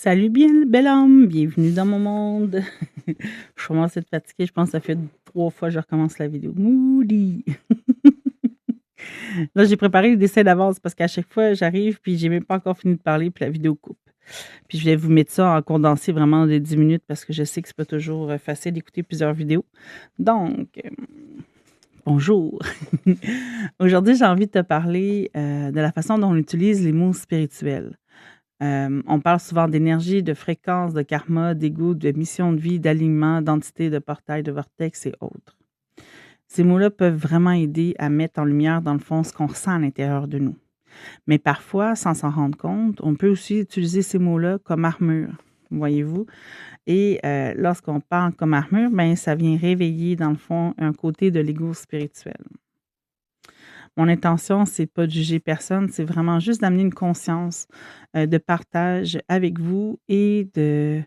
Salut bien, bel homme, bienvenue dans mon monde. Je commence à être fatiguée, je pense que ça fait 3 fois que je recommence la vidéo. Moody. Là, j'ai préparé les dessins d'avance parce qu'à chaque fois, j'arrive puis j'ai même pas encore fini de parler puis la vidéo coupe. Puis je vais vous mettre ça en condensé vraiment de 10 minutes parce que je sais que c'est pas toujours facile d'écouter plusieurs vidéos. Donc, bonjour. Aujourd'hui, j'ai envie de te parler de la façon dont on utilise les mots spirituels. On parle souvent d'énergie, de fréquence, de karma, d'ego, de mission de vie, d'alignement, d'entité, de portail, de vortex et autres. Ces mots-là peuvent vraiment aider à mettre en lumière, dans le fond, ce qu'on ressent à l'intérieur de nous. Mais parfois, sans s'en rendre compte, on peut aussi utiliser ces mots-là comme armure, voyez-vous. Et lorsqu'on parle comme armure, ben, ça vient réveiller, dans le fond, un côté de l'ego spirituel. Mon intention, c'est pas de juger personne, c'est vraiment juste d'amener une conscience de partage avec vous et de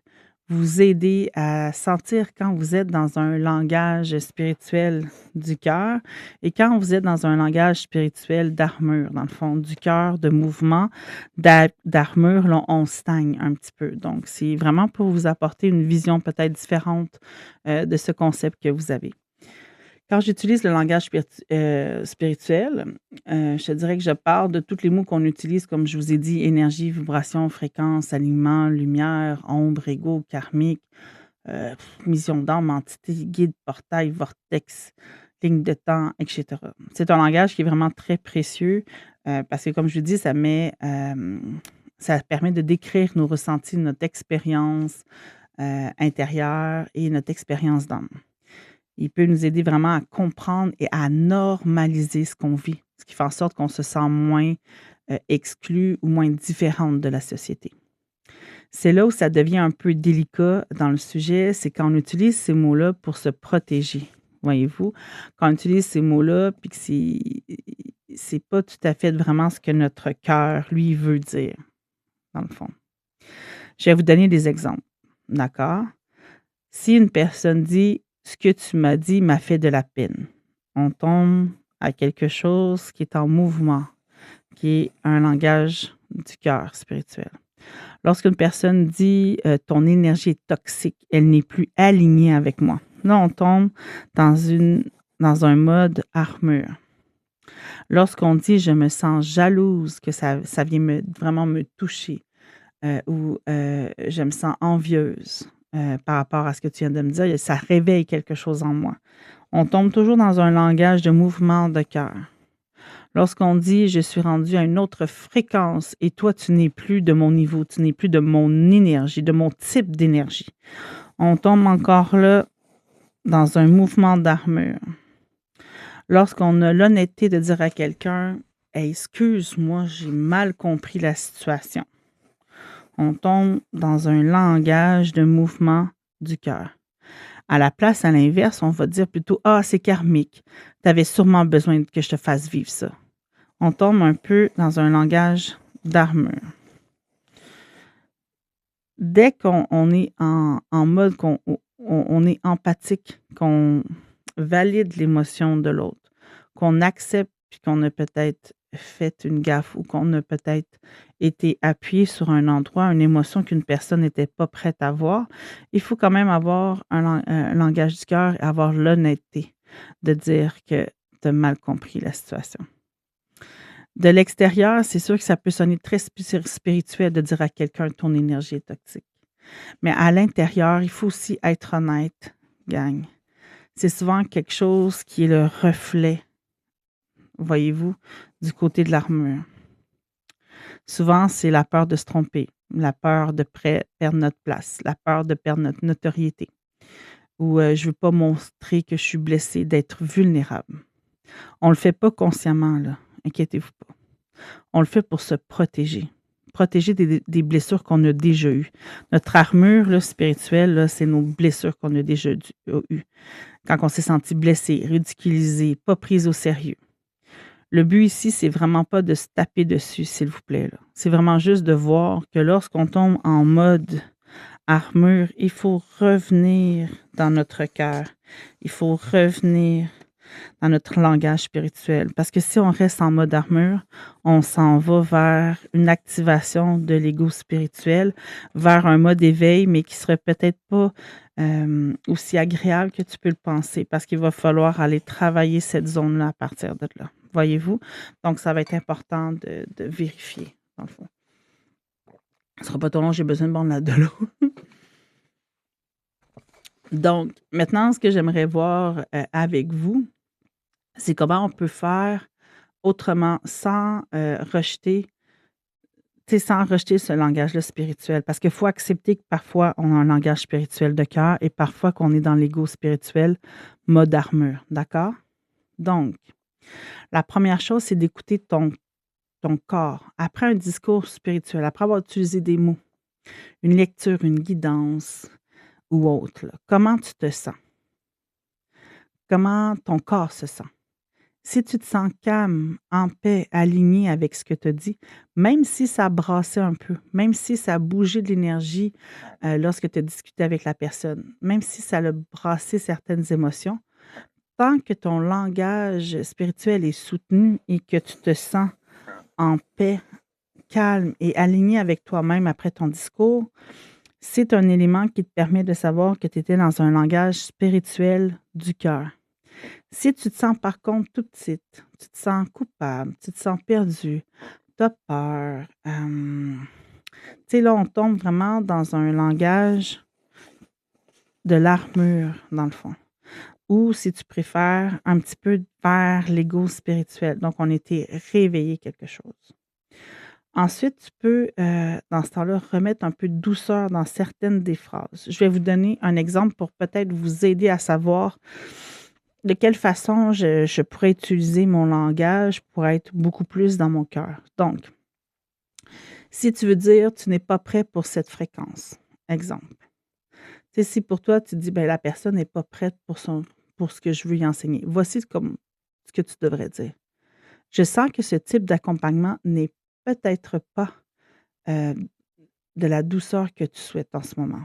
vous aider à sentir quand vous êtes dans un langage spirituel du cœur et quand vous êtes dans un langage spirituel d'armure, dans le fond, du cœur, de mouvement, d'armure, là, on stagne un petit peu. Donc, c'est vraiment pour vous apporter une vision peut-être différente de ce concept que vous avez. Quand j'utilise le langage spirituel, je te dirais que je parle de tous les mots qu'on utilise, comme je vous ai dit, énergie, vibration, fréquence, alignement, lumière, ombre, ego, karmique, mission d'âme, entité, guide, portail, vortex, ligne de temps, et cetera. C'est un langage qui est vraiment très précieux, parce que comme je vous dis, ça permet de décrire nos ressentis, notre expérience, intérieure et notre expérience d'âme. Il peut nous aider vraiment à comprendre et à normaliser ce qu'on vit, ce qui fait en sorte qu'on se sent moins exclu ou moins différente de la société. C'est là où ça devient un peu délicat dans le sujet, c'est quand on utilise ces mots-là pour se protéger. Voyez-vous, quand on utilise ces mots-là, puis que c'est pas tout à fait vraiment ce que notre cœur, lui, veut dire, dans le fond. Je vais vous donner des exemples, d'accord? Si une personne dit ce que tu m'as dit m'a fait de la peine. On tombe à quelque chose qui est en mouvement, qui est un langage du cœur spirituel. Lorsqu'une personne dit ton énergie est toxique, elle n'est plus alignée avec moi. Là, on tombe dans un mode armure. Lorsqu'on dit je me sens jalouse, que ça vient vraiment me toucher, ou je me sens envieuse, par rapport à ce que tu viens de me dire, ça réveille quelque chose en moi. On tombe toujours dans un langage de mouvement de cœur. Lorsqu'on dit « je suis rendu à une autre fréquence et toi, tu n'es plus de mon niveau, tu n'es plus de mon énergie, de mon type d'énergie », on tombe encore là dans un mouvement d'armure. Lorsqu'on a l'honnêteté de dire à quelqu'un « hey, excuse-moi, j'ai mal compris la situation », on tombe dans un langage de mouvement du cœur. À la place, à l'inverse, on va dire plutôt « ah, c'est karmique, tu avais sûrement besoin que je te fasse vivre ça ». On tombe un peu dans un langage d'armure. Dès qu'on est en mode on est empathique, qu'on valide l'émotion de l'autre, qu'on accepte puis qu'on a peut-être fait une gaffe ou qu'on a peut-être été appuyé sur un endroit, une émotion qu'une personne n'était pas prête à voir, il faut quand même avoir un langage du cœur et avoir l'honnêteté de dire que tu as mal compris la situation. De l'extérieur, c'est sûr que ça peut sonner très spirituel de dire à quelqu'un ton énergie est toxique. Mais à l'intérieur, il faut aussi être honnête, gang. C'est souvent quelque chose qui est le reflet, voyez-vous, du côté de l'armure. Souvent, c'est la peur de se tromper, la peur de perdre notre place, la peur de perdre notre notoriété, ou je ne veux pas montrer que je suis blessée, d'être vulnérable. On ne le fait pas consciemment, là, inquiétez-vous pas. On le fait pour se protéger. Protéger des blessures qu'on a déjà eues. Notre armure là, spirituelle, là, c'est nos blessures qu'on a déjà eues. Quand on s'est senti blessé, ridiculisé, pas pris au sérieux. Le but ici, c'est vraiment pas de se taper dessus, s'il vous plaît. Là. C'est vraiment juste de voir que lorsqu'on tombe en mode armure, il faut revenir dans notre cœur. Il faut revenir dans notre langage spirituel. Parce que si on reste en mode armure, on s'en va vers une activation de l'ego spirituel, vers un mode éveil, mais qui serait peut-être pas aussi agréable que tu peux le penser, parce qu'il va falloir aller travailler cette zone-là à partir de là. Voyez-vous? Donc, ça va être important de vérifier, dans le fond. Ce ne sera pas trop long, j'ai besoin de boire de l'eau. Donc, maintenant, ce que j'aimerais voir avec vous, c'est comment on peut faire autrement sans rejeter ce langage-là spirituel. Parce qu'il faut accepter que parfois, on a un langage spirituel de cœur et parfois qu'on est dans l'ego spirituel mode armure. D'accord? Donc, la première chose, c'est d'écouter ton corps. Après un discours spirituel, après avoir utilisé des mots, une lecture, une guidance ou autre, là, comment tu te sens? Comment ton corps se sent? Si tu te sens calme, en paix, aligné avec ce que tu as dit, même si ça brassait un peu, même si ça a bougé de l'énergie lorsque tu as discuté avec la personne, même si ça a brassé certaines émotions, tant que ton langage spirituel est soutenu et que tu te sens en paix, calme et aligné avec toi-même après ton discours, c'est un élément qui te permet de savoir que tu étais dans un langage spirituel du cœur. Si tu te sens par contre tout petite, tu te sens coupable, tu te sens perdu, tu as peur, tu sais, là, on tombe vraiment dans un langage de l'armure, dans le fond. Ou, si tu préfères, un petit peu vers l'ego spirituel. Donc, on était réveillé quelque chose. Ensuite, tu peux, dans ce temps-là, remettre un peu de douceur dans certaines des phrases. Je vais vous donner un exemple pour peut-être vous aider à savoir de quelle façon je pourrais utiliser mon langage pour être beaucoup plus dans mon cœur. Donc, si tu veux dire « tu n'es pas prêt pour cette fréquence », exemple. Tu sais, si pour toi, tu dis « ben la personne n'est pas prête pour ce que je veux y enseigner », voici comme ce que tu devrais dire. Je sens que ce type d'accompagnement n'est peut-être pas de la douceur que tu souhaites en ce moment.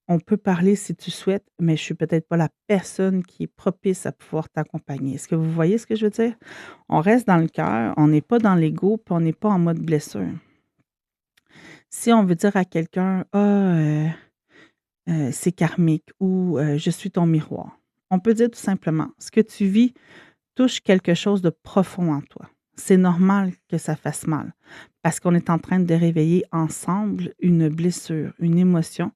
On peut parler si tu souhaites, mais je suis peut-être pas la personne qui est propice à pouvoir t'accompagner. Est-ce que vous voyez ce que je veux dire? On reste dans le cœur, on n'est pas dans l'ego, puis on n'est pas en mode blessure. Si on veut dire à quelqu'un c'est karmique ou je suis ton miroir, on peut dire tout simplement ce que tu vis touche quelque chose de profond en toi. C'est normal que ça fasse mal parce qu'on est en train de réveiller ensemble une blessure, une émotion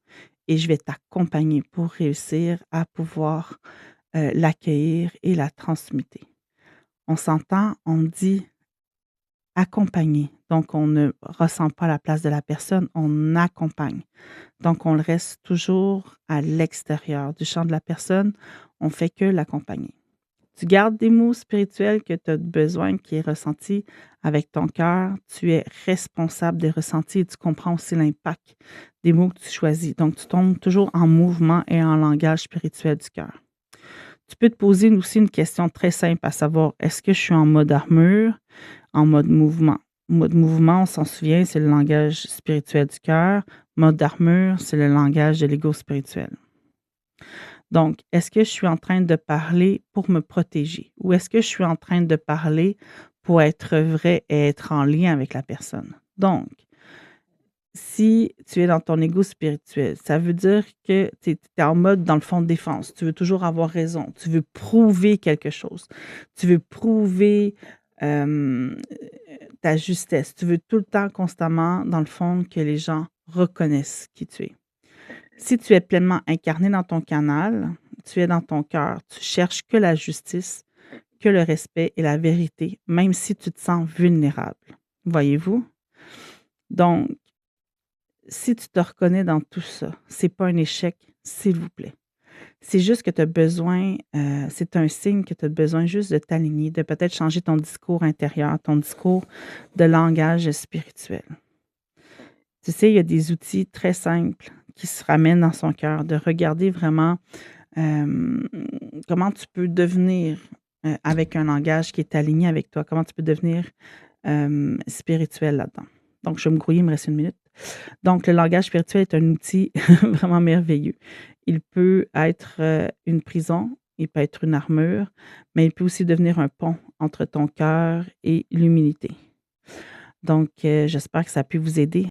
et je vais t'accompagner pour réussir à pouvoir l'accueillir et la transmuter. On s'entend, on dit accompagner. Donc, on ne ressent pas la place de la personne, on accompagne. Donc, on le reste toujours à l'extérieur du champ de la personne, on fait que l'accompagner. Tu gardes des mots spirituels que tu as besoin, qui est ressenti avec ton cœur. Tu es responsable des ressentis et tu comprends aussi l'impact des mots que tu choisis. Donc, tu tombes toujours en mouvement et en langage spirituel du cœur. Tu peux te poser aussi une question très simple, à savoir, est-ce que je suis en mode armure, en mode mouvement? Mode mouvement, on s'en souvient, c'est le langage spirituel du cœur. Mode armure, c'est le langage de l'ego spirituel. Donc, est-ce que je suis en train de parler pour me protéger ou est-ce que je suis en train de parler pour être vrai et être en lien avec la personne? Donc, si tu es dans ton ego spirituel, ça veut dire que tu es en mode, dans le fond, de défense. Tu veux toujours avoir raison. Tu veux prouver quelque chose. Tu veux prouver ta justesse. Tu veux tout le temps, constamment, dans le fond, que les gens reconnaissent qui tu es. Si tu es pleinement incarné dans ton canal, tu es dans ton cœur, tu cherches que la justice, que le respect et la vérité, même si tu te sens vulnérable. Voyez-vous? Donc, si tu te reconnais dans tout ça, c'est pas un échec, s'il vous plaît. C'est juste que tu as besoin, c'est un signe que tu as besoin juste de t'aligner, de peut-être changer ton discours intérieur, ton discours de langage spirituel. Tu sais, il y a des outils très simples qui se ramènent dans son cœur, de regarder vraiment comment tu peux devenir avec un langage qui est aligné avec toi, comment tu peux devenir spirituel là-dedans. Donc, je vais me grouiller, il me reste 1 minute. Donc, le langage spirituel est un outil vraiment merveilleux. Il peut être une prison il peut être une armure, mais il peut aussi devenir un pont entre ton cœur et l'humilité. Donc, j'espère que ça a pu vous aider